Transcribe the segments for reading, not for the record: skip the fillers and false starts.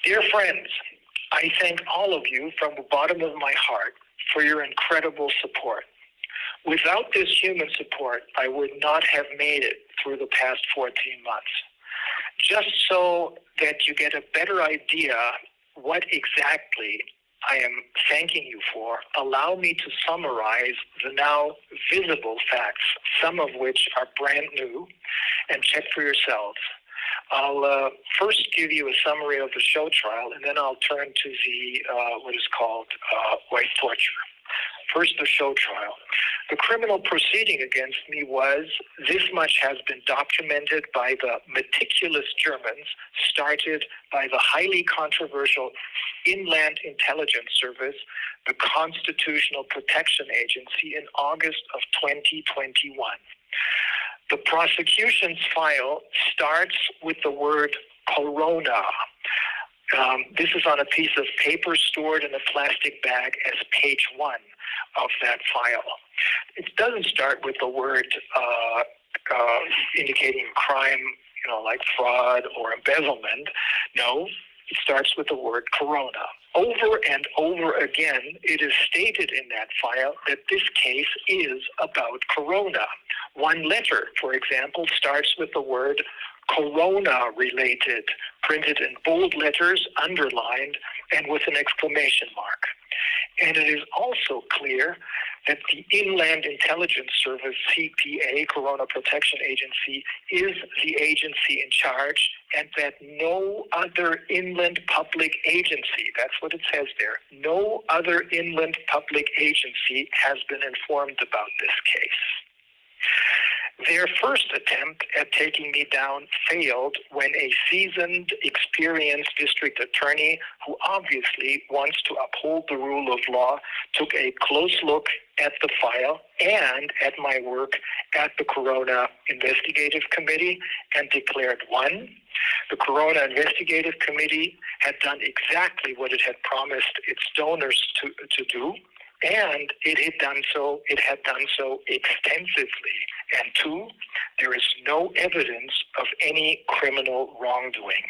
Dear friends, I thank all of you from the bottom of my heart for your incredible support. Without this human support, I would not have made it through the past 14 months. Just so that you get a better idea what exactly I am thanking you for, allow me to summarize the now visible facts, some of which are brand new, and check for yourselves. I'll first give you a summary of the show trial, and then I'll turn to the what is called white torture. First, the show trial. The criminal proceeding against me was, this much has been documented by the meticulous Germans, started by the highly controversial Inland Intelligence Service, the Constitutional Protection Agency, in August of 2021. The prosecution's file starts with the word corona. This is on a piece of paper stored in a plastic bag as page 1 of that file. It doesn't start with the word indicating crime, like fraud or embezzlement. No, it starts with the word corona. Over and over again, it is stated in that file that this case is about corona. One letter, for example, starts with the word corona-related, printed in bold letters, underlined, and with an exclamation mark. And it is also clear that the Inland Intelligence Service, CPA, Corona Protection Agency, is the agency in charge, and that no other inland public agency, that's what it says there, no other inland public agency has been informed about this case. Their first attempt at taking me down failed when a seasoned, experienced district attorney, who obviously wants to uphold the rule of law, took a close look at the file and at my work at the Corona Investigative Committee and declared, 1, the Corona Investigative Committee had done exactly what it had promised its donors to do, and it had done so extensively. And 2, there is no evidence of any criminal wrongdoing.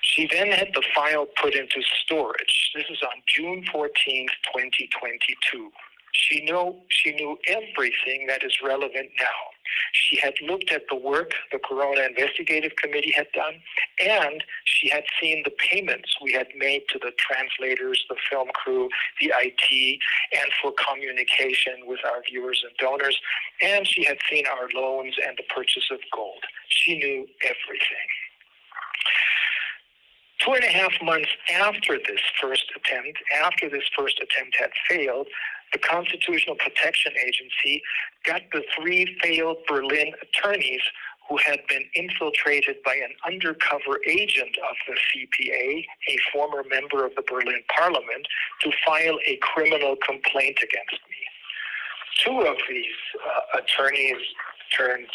She then had the file put into storage. This is on June 14th, 2022. She knew everything that is relevant now. She had looked at the work the Corona Investigative Committee had done, and she had seen the payments we had made to the translators, the film crew, the IT, and for communication with our viewers and donors, and she had seen our loans and the purchase of gold. She knew everything. 2.5 months after this first attempt had failed, the Constitutional Protection Agency got the 3 failed Berlin attorneys who had been infiltrated by an undercover agent of the CPA, a former member of the Berlin Parliament, to file a criminal complaint against me. 2 of these attorneys turned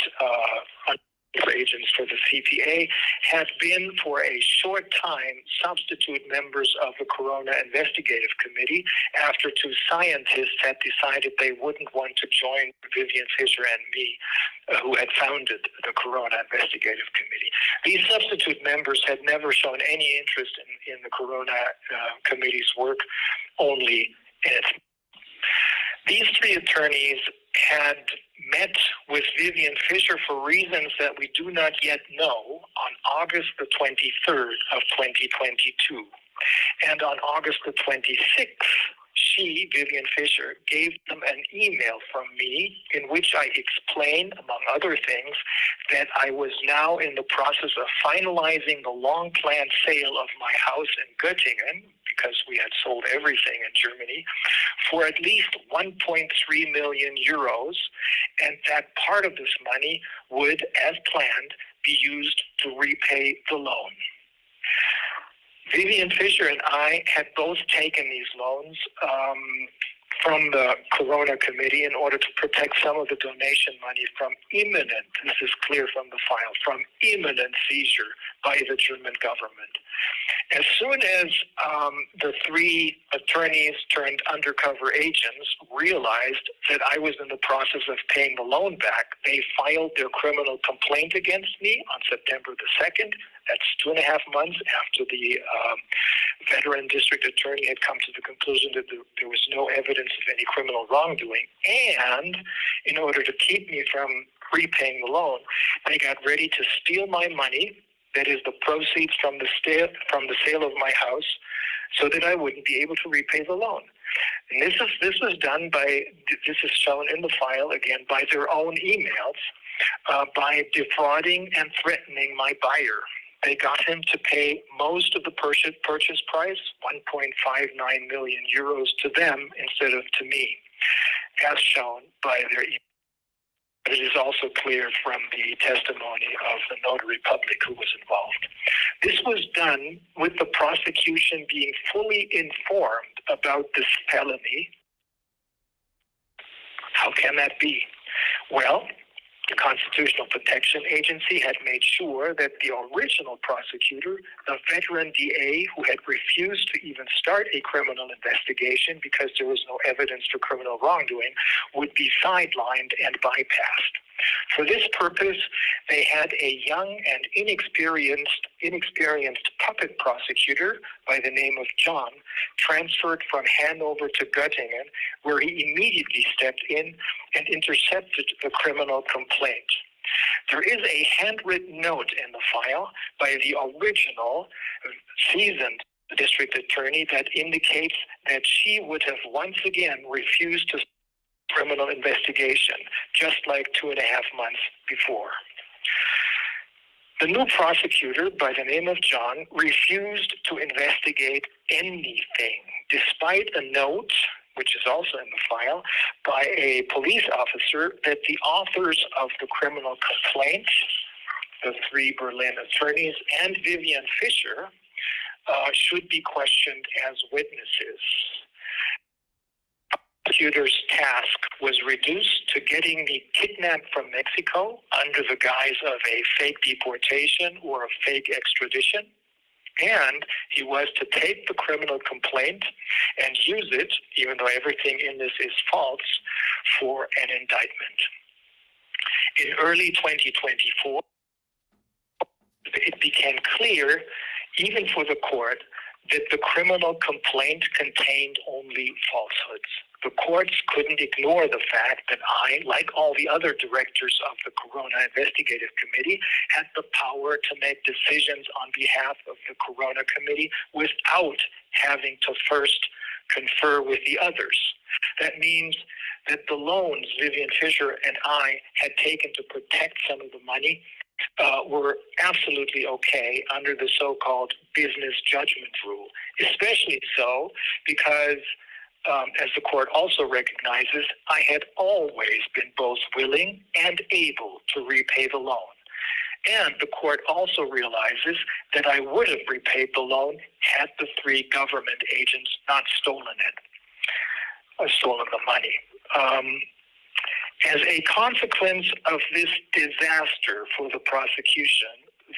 agents for the CPA had been for a short time substitute members of the Corona Investigative Committee after 2 scientists had decided they wouldn't want to join Vivian Fisher and me, who had founded the Corona Investigative Committee. These substitute members had never shown any interest in the Corona Committee's work, only in its. These 3 attorneys had met with Vivian Fisher for reasons that we do not yet know on August the 23rd of 2022. And on August the 26th, she, Vivian Fisher, gave them an email from me in which I explained, among other things, that I was now in the process of finalizing the long-planned sale of my house in Göttingen, because we had sold everything in Germany, for at least 1.3 million euros, and that part of this money would, as planned, be used to repay the loan. Vivian Fisher and I had both taken these loans from the Corona Committee in order to protect some of the donation money from imminent, this is clear from the file, from imminent seizure by the German government. As soon as the three attorneys turned undercover agents realized that I was in the process of paying the loan back, they filed their criminal complaint against me on September the 2nd. That's 2.5 months after the veteran district attorney had come to the conclusion that there was no evidence of any criminal wrongdoing. And in order to keep me from repaying the loan, they got ready to steal my money, that is the proceeds from the sale of my house, so that I wouldn't be able to repay the loan. And this was done by, this is shown in the file again, by their own emails, by defrauding and threatening my buyer. They got him to pay most of the purchase price, 1.59 million euros, to them instead of to me, as shown by their email. It is also clear from the testimony of the notary public who was involved. This was done with the prosecution being fully informed about this felony. How can that be? Well, the Constitutional Protection Agency had made sure that the original prosecutor, the veteran DA who had refused to even start a criminal investigation because there was no evidence for criminal wrongdoing, would be sidelined and bypassed. For this purpose, they had a young and inexperienced puppet prosecutor by the name of John transferred from Hanover to Göttingen, where he immediately stepped in and intercepted the criminal complaint. There is a handwritten note in the file by the original seasoned district attorney that indicates that she would have once again refused to criminal investigation, just like 2.5 months before. The new prosecutor, by the name of John, refused to investigate anything, despite a note, which is also in the file, by a police officer that the authors of the criminal complaint, the 3 Berlin attorneys, and Vivian Fischer, should be questioned as witnesses. The prosecutor's task was reduced to getting me kidnapped from Mexico under the guise of a fake deportation or a fake extradition, and he was to take the criminal complaint and use it, even though everything in this is false, for an indictment. In early 2024, it became clear, even for the court, that the criminal complaint contained only falsehoods. The courts couldn't ignore the fact that I, like all the other directors of the Corona Investigative Committee, had the power to make decisions on behalf of the Corona Committee without having to first confer with the others. That means that the loans Vivian Fischer and I had taken to protect some of the money were absolutely okay under the so-called business judgment rule, especially so because, as the court also recognizes, I had always been both willing and able to repay the loan. And the court also realizes that I would have repaid the loan had the 3 government agents not stolen the money. As a consequence of this disaster for the prosecution,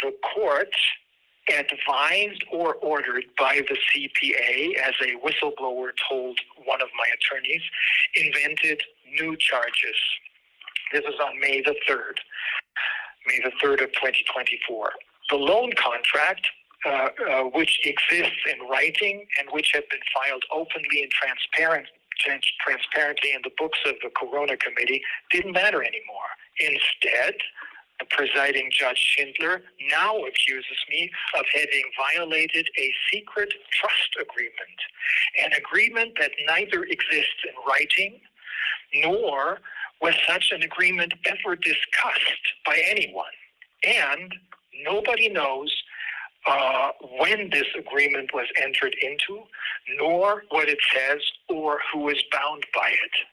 the court, advised or ordered by the CPA, as a whistleblower told one of my attorneys, invented new charges. This is on May the 3rd of 2024. The loan contract, which exists in writing and which had been filed openly and transparently in the books of the Corona Committee, didn't matter anymore. Instead, the presiding Judge Schindler now accuses me of having violated a secret trust agreement, an agreement that neither exists in writing, nor was such an agreement ever discussed by anyone. And nobody knows when this agreement was entered into, nor what it says, or who is bound by it.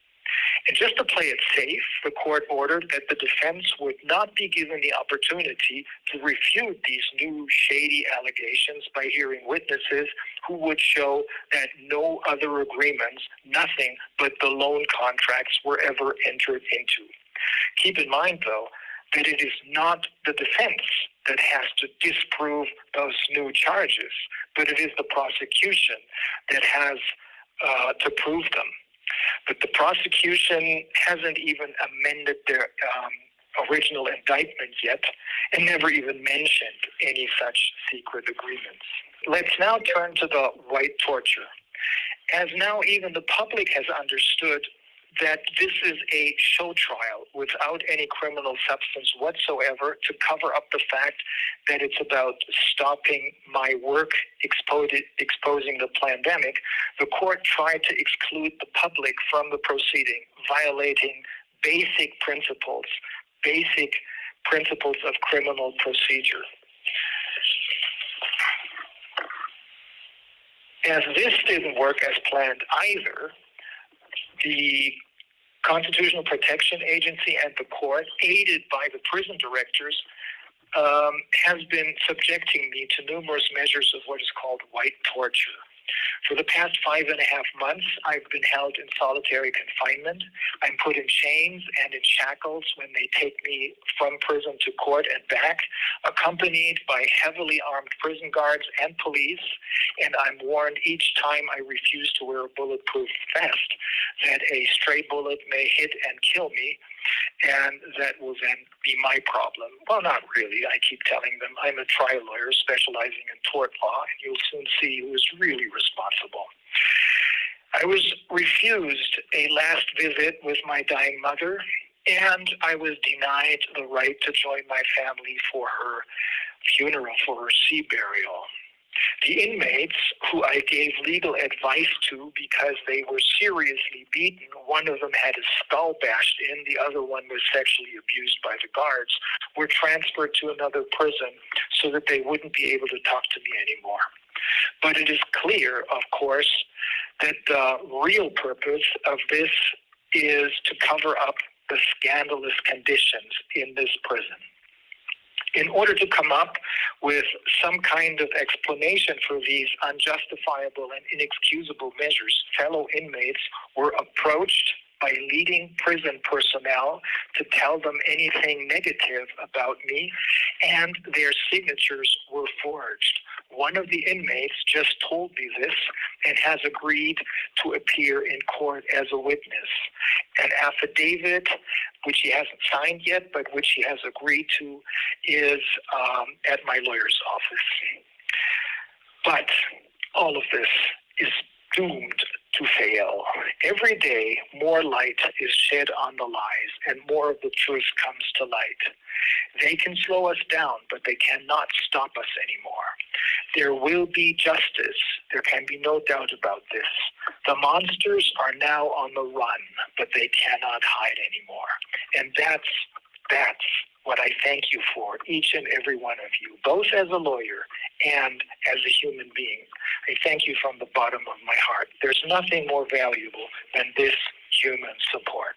And just to play it safe, the court ordered that the defense would not be given the opportunity to refute these new shady allegations by hearing witnesses who would show that no other agreements, nothing but the loan contracts, were ever entered into. Keep in mind, though, that it is not the defense that has to disprove those new charges, but it is the prosecution that has to prove them. But the prosecution hasn't even amended their original indictment yet, and never even mentioned any such secret agreements. Let's now turn to the white torture. As now even the public has understood that this is a show trial without any criminal substance whatsoever to cover up the fact that it's about stopping my work, exposing the pandemic, the court tried to exclude the public from the proceeding, violating basic principles of criminal procedure. As this didn't work as planned either, the Constitutional Protection Agency and the court, aided by the prison directors, has been subjecting me to numerous measures of what is called white torture. For the past 5.5 months, I've been held in solitary confinement. I'm put in chains and in shackles when they take me from prison to court and back, accompanied by heavily armed prison guards and police, and I'm warned each time I refuse to wear a bulletproof vest that a stray bullet may hit and kill me, and that will then be my problem. Well, not really. I keep telling them I'm a trial lawyer specializing in tort law, and you'll soon see who is really responsible. I was refused a last visit with my dying mother, and I was denied the right to join my family for her funeral, for her sea burial. The inmates, who I gave legal advice to because they were seriously beaten, one of them had his skull bashed in, the other one was sexually abused by the guards, were transferred to another prison so that they wouldn't be able to talk to me anymore. But it is clear, of course, that the real purpose of this is to cover up the scandalous conditions in this prison. In order to come up with some kind of explanation for these unjustifiable and inexcusable measures, fellow inmates were approached by leading prison personnel to tell them anything negative about me, and their signatures were forged. One of the inmates just told me this and has agreed to appear in court as a witness. An affidavit, which he hasn't signed yet, but which he has agreed to, is at my lawyer's office. But all of this is doomed to fail. Every day, more light is shed on the lies, and more of the truth comes to light. They can slow us down, but they cannot stop us anymore. There will be justice. There can be no doubt about this. The monsters are now on the run, but they cannot hide anymore. And that's what I thank you for, each and every one of you, both as a lawyer and as a human being. I thank you from the bottom of my heart. There's nothing more valuable than this human support.